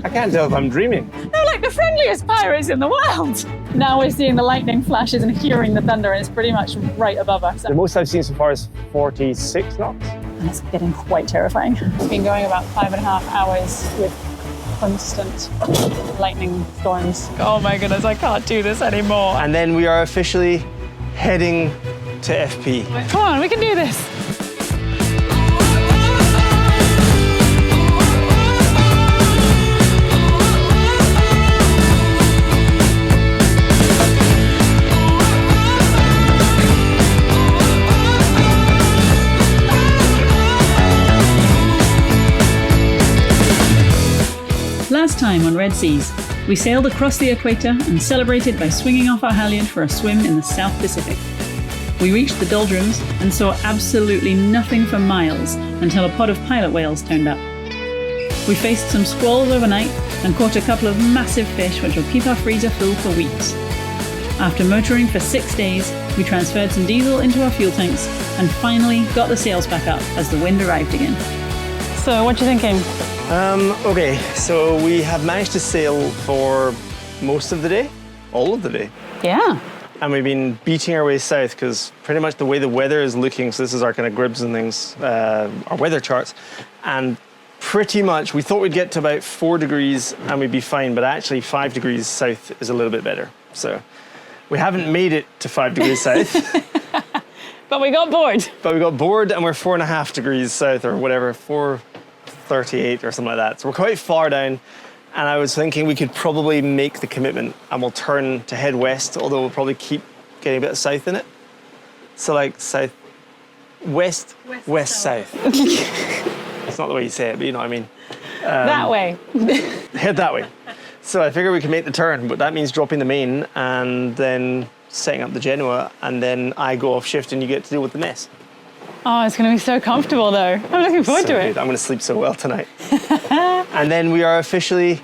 I can't tell if I'm dreaming. They're like the friendliest pirates in the world. Now we're seeing the lightning flashes and hearing the thunder, and it's pretty much right above us. The most I've seen so far is 46 knots. And it's getting quite terrifying. We've been going about 5.5 hours with constant lightning storms. Oh my goodness, I can't do this anymore. And then we are officially heading to FP. Come on, we can do this. Last time on Red Seas, we sailed across the equator and celebrated by swinging off our halyard for a swim in the South Pacific. We reached the doldrums and saw absolutely nothing for miles until a pod of pilot whales turned up. We faced some squalls overnight and caught a couple of massive fish which will keep our freezer full for weeks. After motoring for 6 days, we transferred some diesel into our fuel tanks and finally got the sails back up as the wind arrived again. So what are you thinking? Okay, so we have managed to sail for most of the day, all of the day. Yeah. And we've been beating our way south because pretty much the way the weather is looking, so this is our kind of gribs and things, our weather charts, and pretty much we thought we'd get to about 4 degrees and we'd be fine, but actually 5 degrees south is a little bit better. So we haven't made it to 5 degrees south. But we got bored. But we got bored and we're 4.5 degrees south or whatever, 438 or something like that. So we're quite far down. And I was thinking we could probably make the commitment and we'll turn to head west, although we'll probably keep getting a bit of south in it. So like south, west, south. It's not the way you say it, but you know what I mean. That way. Head that way. So I figure we can make the turn, but that means dropping the main and then setting up the Genoa, and then I go off shift and you get to deal with the mess. Oh, it's going to be so comfortable though. I'm looking forward to it. Good. I'm going to sleep so well tonight. And then we are officially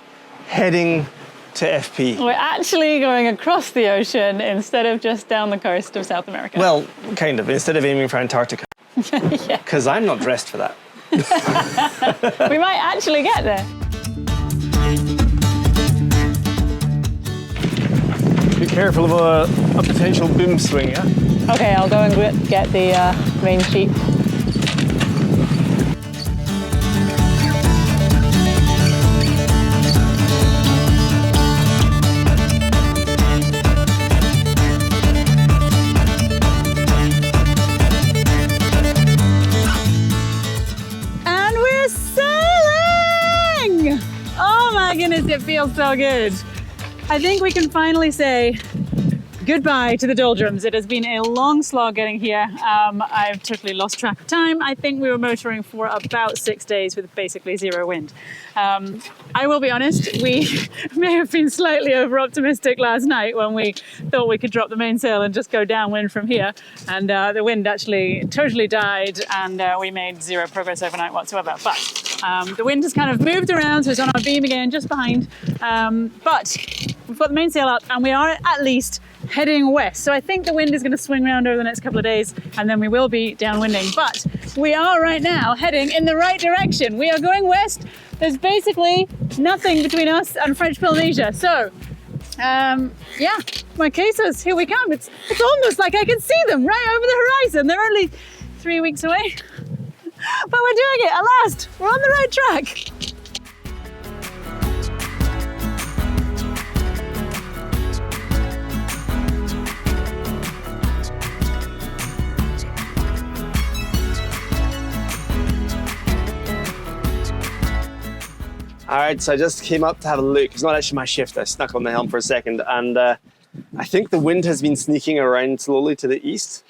heading to FP. We're actually going across the ocean instead of just down the coast of South America. Well, kind of, instead of aiming for Antarctica. Yeah. Because I'm not dressed for that. We might actually get there. Be careful of a potential boom swing, yeah? Okay, I'll go and get the main sheet. And we're sailing! Oh my goodness, it feels so good. I think we can finally say goodbye to the doldrums. It has been a long slog getting here. I've totally lost track of time. I think we were motoring for about 6 days with basically zero wind. I will be honest, we may have been slightly over-optimistic last night when we thought we could drop the mainsail and just go downwind from here. And the wind actually totally died and we made zero progress overnight whatsoever. But the wind has kind of moved around, so it's on our beam again, just behind. But we've got the mainsail up and we are at least heading west. So I think the wind is going to swing around over the next couple of days and then we will be downwinding. But we are right now heading in the right direction. We are going west. There's basically nothing between us and French Polynesia. So, yeah, my cases, here we come. It's almost like I can see them right over the horizon. They're only 3 weeks away. But we're doing it, at last. We're on the right track. All right, so I just came up to have a look. It's not actually my shift. I snuck on the helm for a second, and I think the wind has been sneaking around slowly to the east,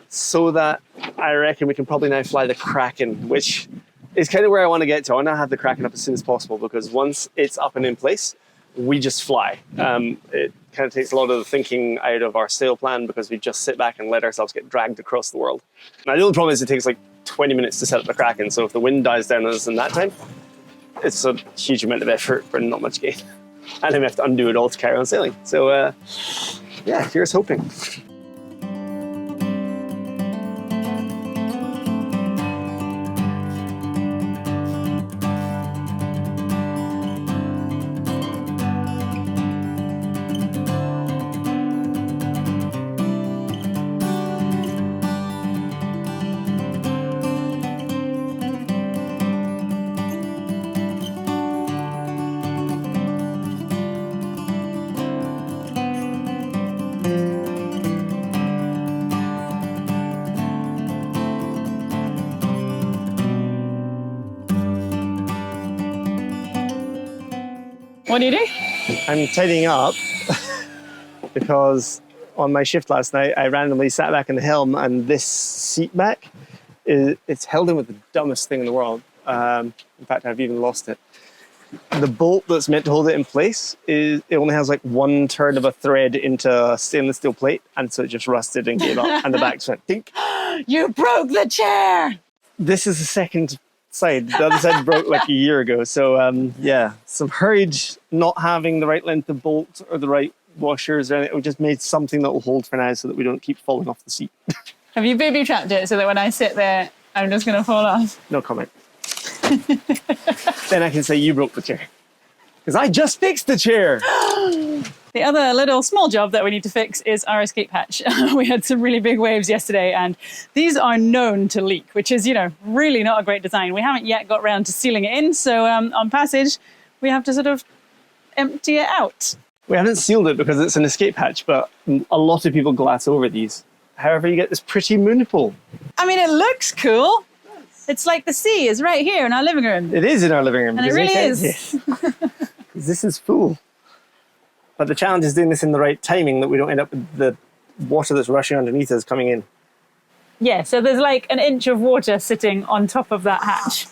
so that I reckon we can probably now fly the Kraken, which is kind of where I want to get to. I want to have the Kraken up as soon as possible, because once it's up and in place, we just fly. It kind of takes a lot of the thinking out of our sail plan, because we just sit back and let ourselves get dragged across the world. Now, the only problem is it takes like 20 minutes to set up the Kraken, so if the wind dies down on us in that time, it's a huge amount of effort for not much gain. And then we have to undo it all to carry on sailing. So, yeah, here's hoping. What do you do? I'm tidying up because on my shift last night, I randomly sat back in the helm and this seat back, it's held in with the dumbest thing in the world. In fact, I've even lost it. The bolt that's meant to hold it in place, it only has like 1/3 of a thread into a stainless steel plate, and so it just rusted and gave up, and the back went dink. You broke the chair! This is the second side. The other side broke like a year ago. So yeah, some hurried not having the right length of bolt or the right washers or anything. We just made something that will hold for now so that we don't keep falling off the seat. Have you booby trapped it so that when I sit there, I'm just going to fall off? No comment. Then I can say you broke the chair. Because I just fixed the chair. The other little small job that we need to fix is our escape hatch. We had some really big waves yesterday, and these are known to leak, which is, you know, really not a great design. We haven't yet got round to sealing it in, so on passage, we have to sort of empty it out. We haven't sealed it because it's an escape hatch, but a lot of people glass over these. However, you get this pretty moon pool. I mean, it looks cool. It's like the sea is right here in our living room. It is in our living room. And it really is. This is full. But the challenge is doing this in the right timing, that we don't end up with the water that's rushing underneath us coming in. Yeah, so there's like an inch of water sitting on top of that hatch.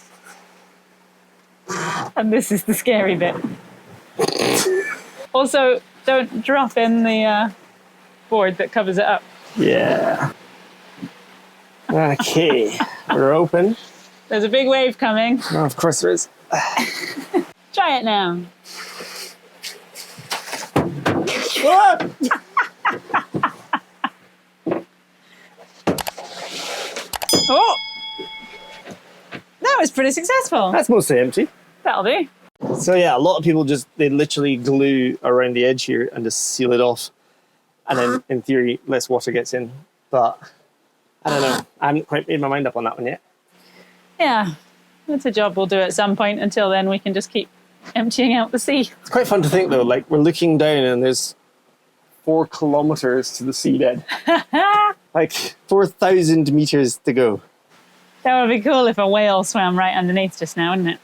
And this is the scary bit. Also, don't drop in the board that covers it up. Yeah. Okay, we're open. There's a big wave coming. Oh, of course there is. Try it now. What? Oh! That was pretty successful. That's mostly empty. That'll do. So yeah, a lot of people they literally glue around the edge here and just seal it off. And then in theory, less water gets in. But I don't know. I haven't quite made my mind up on that one yet. Yeah, that's a job we'll do at some point. Until then, we can just keep emptying out the sea. It's quite fun to think though, like we're looking down and there's 4 kilometers to the seabed. Like 4,000 meters to go. That would be cool if a whale swam right underneath just now, wouldn't it?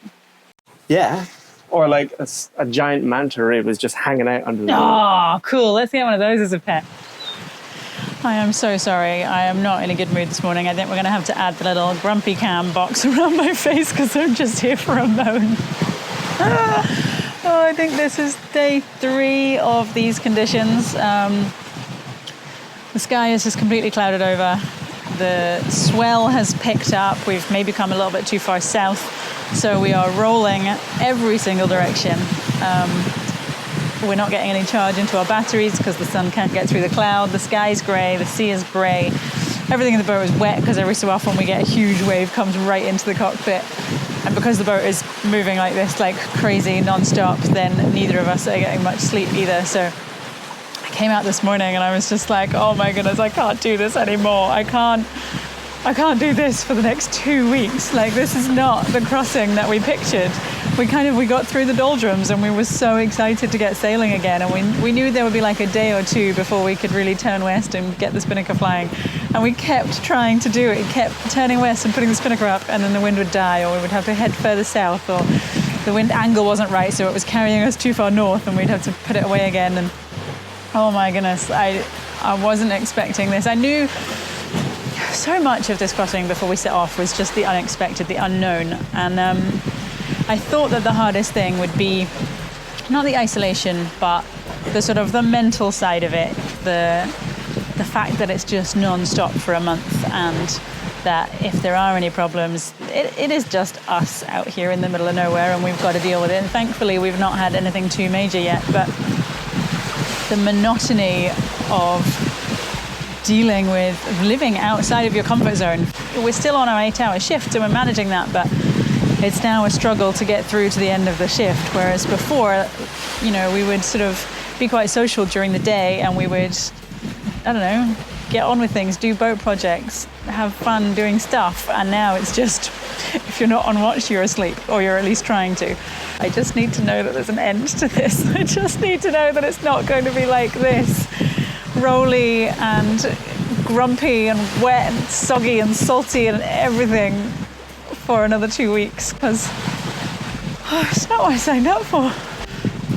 Yeah. Or like a giant manta ray was just hanging out under the boat. Oh, cool. Let's get one of those as a pet. I am so sorry. I am not in a good mood this morning. I think we're going to have to add the little grumpy cam box around my face because I'm just here for a moan. Oh, I think this is day 3 of these conditions. The sky is just completely clouded over. The swell has picked up. We've maybe come a little bit too far south, so we are rolling every single direction. We're not getting any charge into our batteries because the sun can't get through the cloud. The sky's grey, the sea is grey. Everything in the boat is wet because every so often we get a huge wave comes right into the cockpit. And because the boat is moving like this, like crazy non-stop, then neither of us are getting much sleep either. So I came out this morning and I was just like, oh my goodness, I can't do this anymore. I can't do this for the next 2 weeks. Like, this is not the crossing that we pictured. We got through the doldrums and we were so excited to get sailing again. And we knew there would be like a day or 2 before we could really turn west and get the spinnaker flying. And we kept trying to do it. Kept turning west and putting the spinnaker up, and then the wind would die, or we would have to head further south, or the wind angle wasn't right, so it was carrying us too far north and we'd have to put it away again. And oh my goodness, I wasn't expecting this. I knew so much of this crossing before we set off was just the unexpected, the unknown. And I thought that the hardest thing would be not the isolation, but the sort of the mental side of it, the fact that it's just non-stop for a month, and that if there are any problems, it is just us out here in the middle of nowhere and we've got to deal with it. And thankfully we've not had anything too major yet, but the monotony of dealing with living outside of your comfort zone. We're still on our 8-hour shift, so we're managing that, but it's now a struggle to get through to the end of the shift, whereas before, you know, we would sort of be quite social during the day and we would, I don't know, get on with things, do boat projects, have fun doing stuff. And now it's just, if you're not on watch, you're asleep, or you're at least trying to. I just need to know that there's an end to this. I just need to know that it's not going to be like this, rolly and grumpy and wet and soggy and salty and everything for another 2 weeks, because it's not what I signed up for.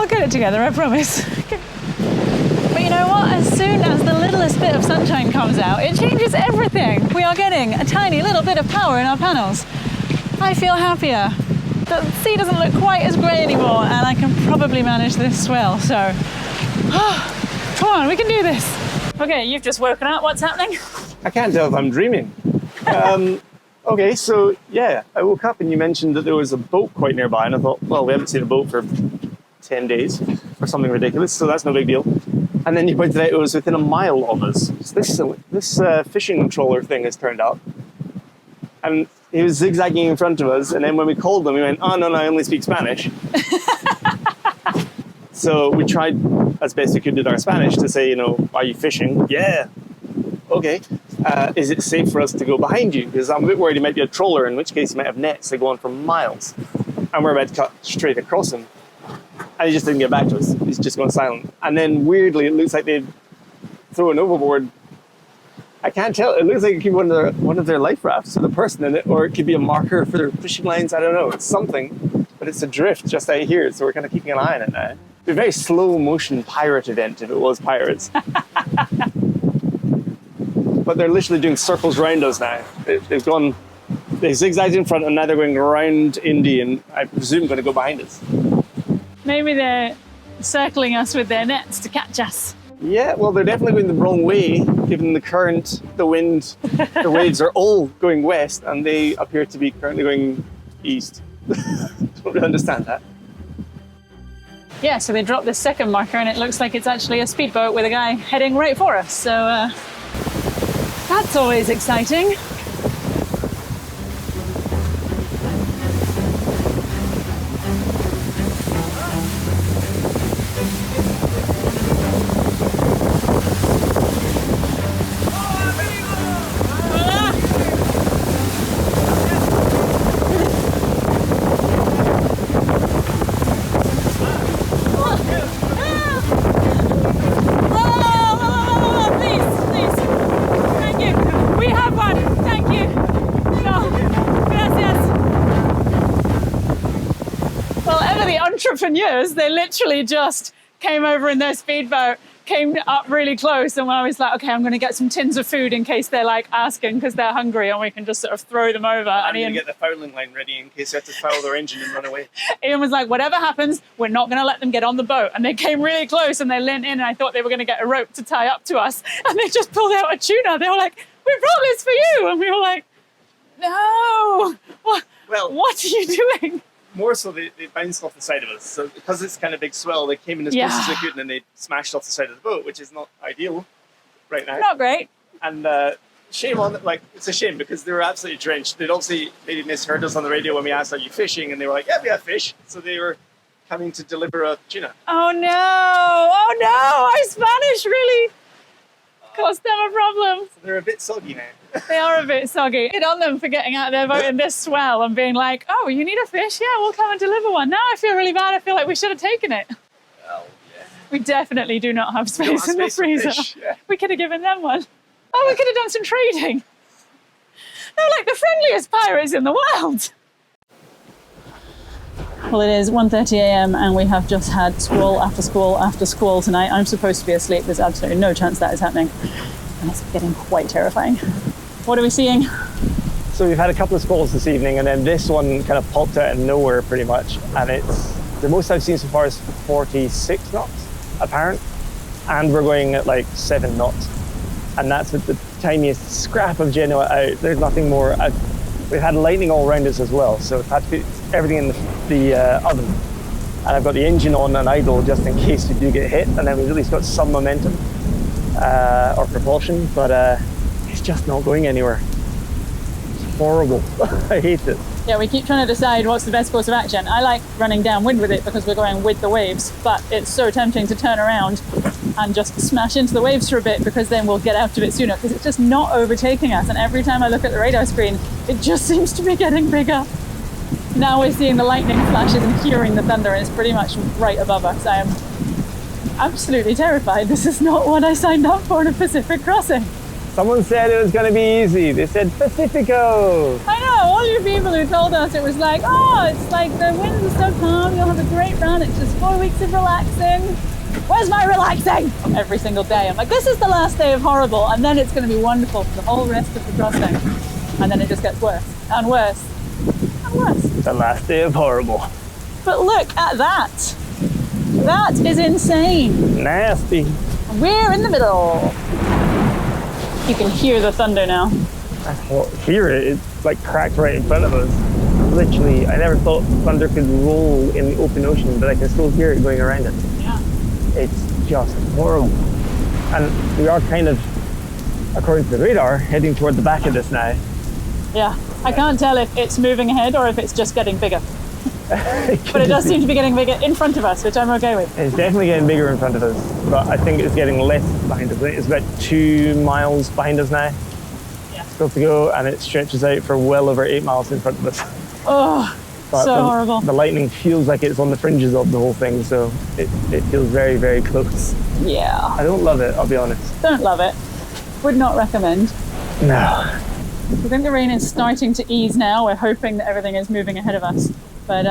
I'll get it together, I promise. But you know what? As soon as the littlest bit of sunshine comes out, it changes everything. We are getting a tiny little bit of power in our panels. I feel happier. The sea doesn't look quite as grey anymore, and I can probably manage this swell. So, come on, we can do this. Okay, you've just woken up. What's happening? I can't tell if I'm dreaming. Okay, so yeah, I woke up and you mentioned that there was a boat quite nearby, and I thought, well, we haven't seen a boat for 10 days or something ridiculous, so that's no big deal. And then you pointed out it was within a mile of us. So this fishing trawler thing has turned up, and he was zigzagging in front of us, and then when we called him, he went, oh, no, I only speak Spanish. So we tried as best we could with our Spanish to say, are you fishing? Yeah. Okay. Is it safe for us to go behind you? Because I'm a bit worried he might be a trawler, in which case he might have nets that go on for miles. And we're about to cut straight across him. And he just didn't get back to us. He's just gone silent. And then weirdly, it looks like they'd thrown overboard. I can't tell. It looks like it could be one of their life rafts with a person in it, or it could be a marker for their fishing lines. I don't know. It's something, but it's adrift just out here. So we're kind of keeping an eye on it now. It'd be a very slow motion pirate event if it was pirates. But they're literally doing circles around us now. They zigzagged in front and now they're going around Indy and I presume going to go behind us. Maybe they're circling us with their nets to catch us. Yeah, well, they're definitely going the wrong way, given the current, the wind, the waves are all going west and they appear to be currently going east. Don't really understand that. Yeah, so they dropped this second marker and it looks like it's actually a speedboat with a guy heading right for us. So that's always exciting. Entrepreneurs, they literally just came over in their speedboat, came up really close, and when I was like, okay, I'm going to get some tins of food in case they're like asking because they're hungry and we can just sort of throw them over. I'm going to get the fouling line ready in case they have to foul their engine and run away. Ian was like, whatever happens, we're not going to let them get on the boat. And they came really close and they leaned in and I thought they were going to get a rope to tie up to us. And they just pulled out a tuna. They were like, we brought this for you. And we were like, no, what are you doing? More so, they bounced off the side of us. So because it's kind of big swell, they came in as close as they could and then they smashed off the side of the boat, which is not ideal right now. Not great. And shame on it. Like, it's a shame because they were absolutely drenched. They misheard us on the radio when we asked, are you fishing? And they were like, yeah, we have fish. So they were coming to deliver a tuna. Oh no, our Spanish really caused them a problem. So they're a bit soggy now. They are a bit soggy. Good on them for getting out of their boat in this swell and being like, oh, you need a fish? Yeah, we'll come and deliver one. Now I feel really bad. I feel like we should have taken it. Well, yeah. We definitely do not have space in the freezer. Yeah. We could have given them one. Oh, we could have done some trading. They're like the friendliest pirates in the world. Well, it is 1:30 a.m. and we have just had squall after squall after squall tonight. I'm supposed to be asleep. There's absolutely no chance that is happening. And it's getting quite terrifying. What are we seeing? So we've had a couple of squalls this evening and then this one kind of popped out of nowhere pretty much. And it's the most I've seen so far is 46 knots apparent. And we're going at like 7 knots. And that's with the tiniest scrap of Genoa out. There's nothing more. We've had lightning all around us as well. So we've had to put everything in the oven. And I've got the engine on and idle just in case we do get hit. And then we've at least got some momentum or propulsion. But it's just not going anywhere. It's horrible. I hate it. Yeah, we keep trying to decide what's the best course of action. I like running downwind with it because we're going with the waves, but it's so tempting to turn around and just smash into the waves for a bit because then we'll get out of it sooner because it's just not overtaking us. And every time I look at the radar screen, it just seems to be getting bigger. Now we're seeing the lightning flashes and hearing the thunder and it's pretty much right above us. I am absolutely terrified. This is not what I signed up for in a Pacific crossing. Someone said it was going to be easy. They said Pacifico. I know, all you people who told us it was like, oh, it's like the winds are so calm, you'll have a great run, it's just 4 weeks of relaxing. Where's my relaxing? Every single day. I'm like, this is the last day of horrible, and then it's going to be wonderful for the whole rest of the crossing. And then it just gets worse and worse and worse. The last day of horrible. But look at that. That is insane. Nasty. We're in the middle. You can hear the thunder now. I hear it. It's like cracked right in front of us. Literally, I never thought thunder could roll in the open ocean, but I can still hear it going around it. Yeah. It's just horrible. And we are kind of, according to the radar, heading toward the back of this now. Yeah. I can't tell if it's moving ahead or if it's just getting bigger. But it does seem to be getting bigger in front of us, which I'm okay with. It's definitely getting bigger in front of us, but I think it's getting less behind us. I think it's about 2 miles behind us now. Yeah. Still to go, and it stretches out for well over 8 miles in front of us. Oh, But so horrible. The lightning feels like it's on the fringes of the whole thing, so it feels very, very close. Yeah. I don't love it, I'll be honest. Don't love it. Would not recommend. No. I think the rain is starting to ease now. We're hoping that everything is moving ahead of us. But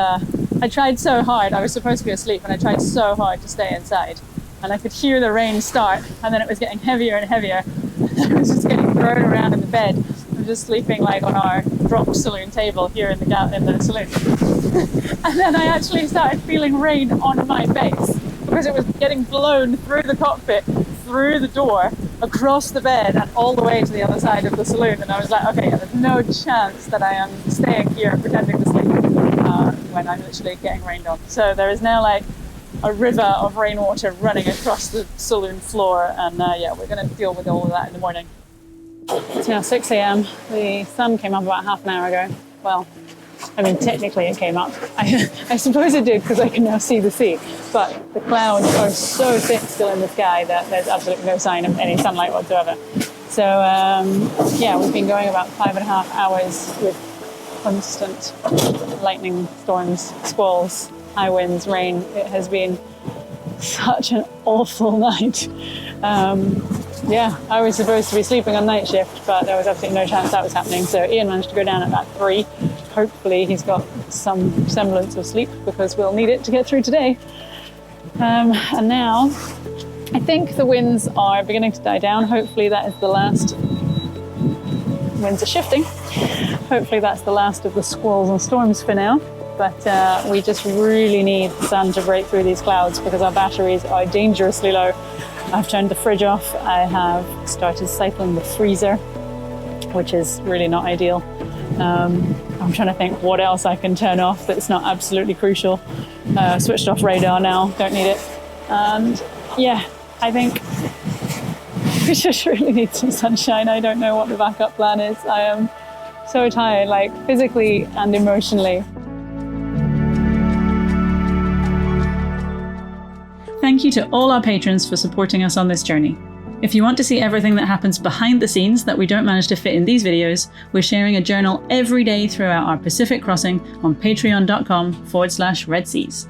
I tried so hard. I was supposed to be asleep, and I tried so hard to stay inside. And I could hear the rain start, and then it was getting heavier and heavier. I was just getting thrown around in the bed. I'm just sleeping like on our dropped saloon table here in the saloon. And then I actually started feeling rain on my face because it was getting blown through the cockpit, through the door, across the bed, and all the way to the other side of the saloon. And I was like, okay, there's no chance that I am staying here pretending to sleep when I'm literally getting rained on. So there is now like a river of rainwater running across the saloon floor, and yeah, we're going to deal with all of that in the morning. It's now 6 a.m. The sun came up about half an hour ago. Well, I mean, technically it came up. I suppose it did because I can now see the sea. But the clouds are so thick still in the sky that there's absolutely no sign of any sunlight whatsoever. So, yeah, we've been going about 5.5 hours with constant lightning, storms, squalls, high winds, rain. It has been such an awful night. Yeah, I was supposed to be sleeping on night shift, but there was absolutely no chance that was happening. So Ian managed to go down at about 3. Hopefully he's got some semblance of sleep because we'll need it to get through today. And now I think the winds are beginning to die down. Hopefully that is the last. Winds are shifting. Hopefully that's the last of the squalls and storms for now. But we just really need the sun to break through these clouds because our batteries are dangerously low. I've turned the fridge off. I have started cycling the freezer, which is really not ideal. I'm trying to think what else I can turn off that's not absolutely crucial. Switched off radar now, don't need it. And yeah, I think we just really need some sunshine. I don't know what the backup plan is. I am so tired, like physically and emotionally. Thank you to all our patrons for supporting us on this journey. If you want to see everything that happens behind the scenes that we don't manage to fit in these videos, we're sharing a journal every day throughout our Pacific crossing on patreon.com/redseas.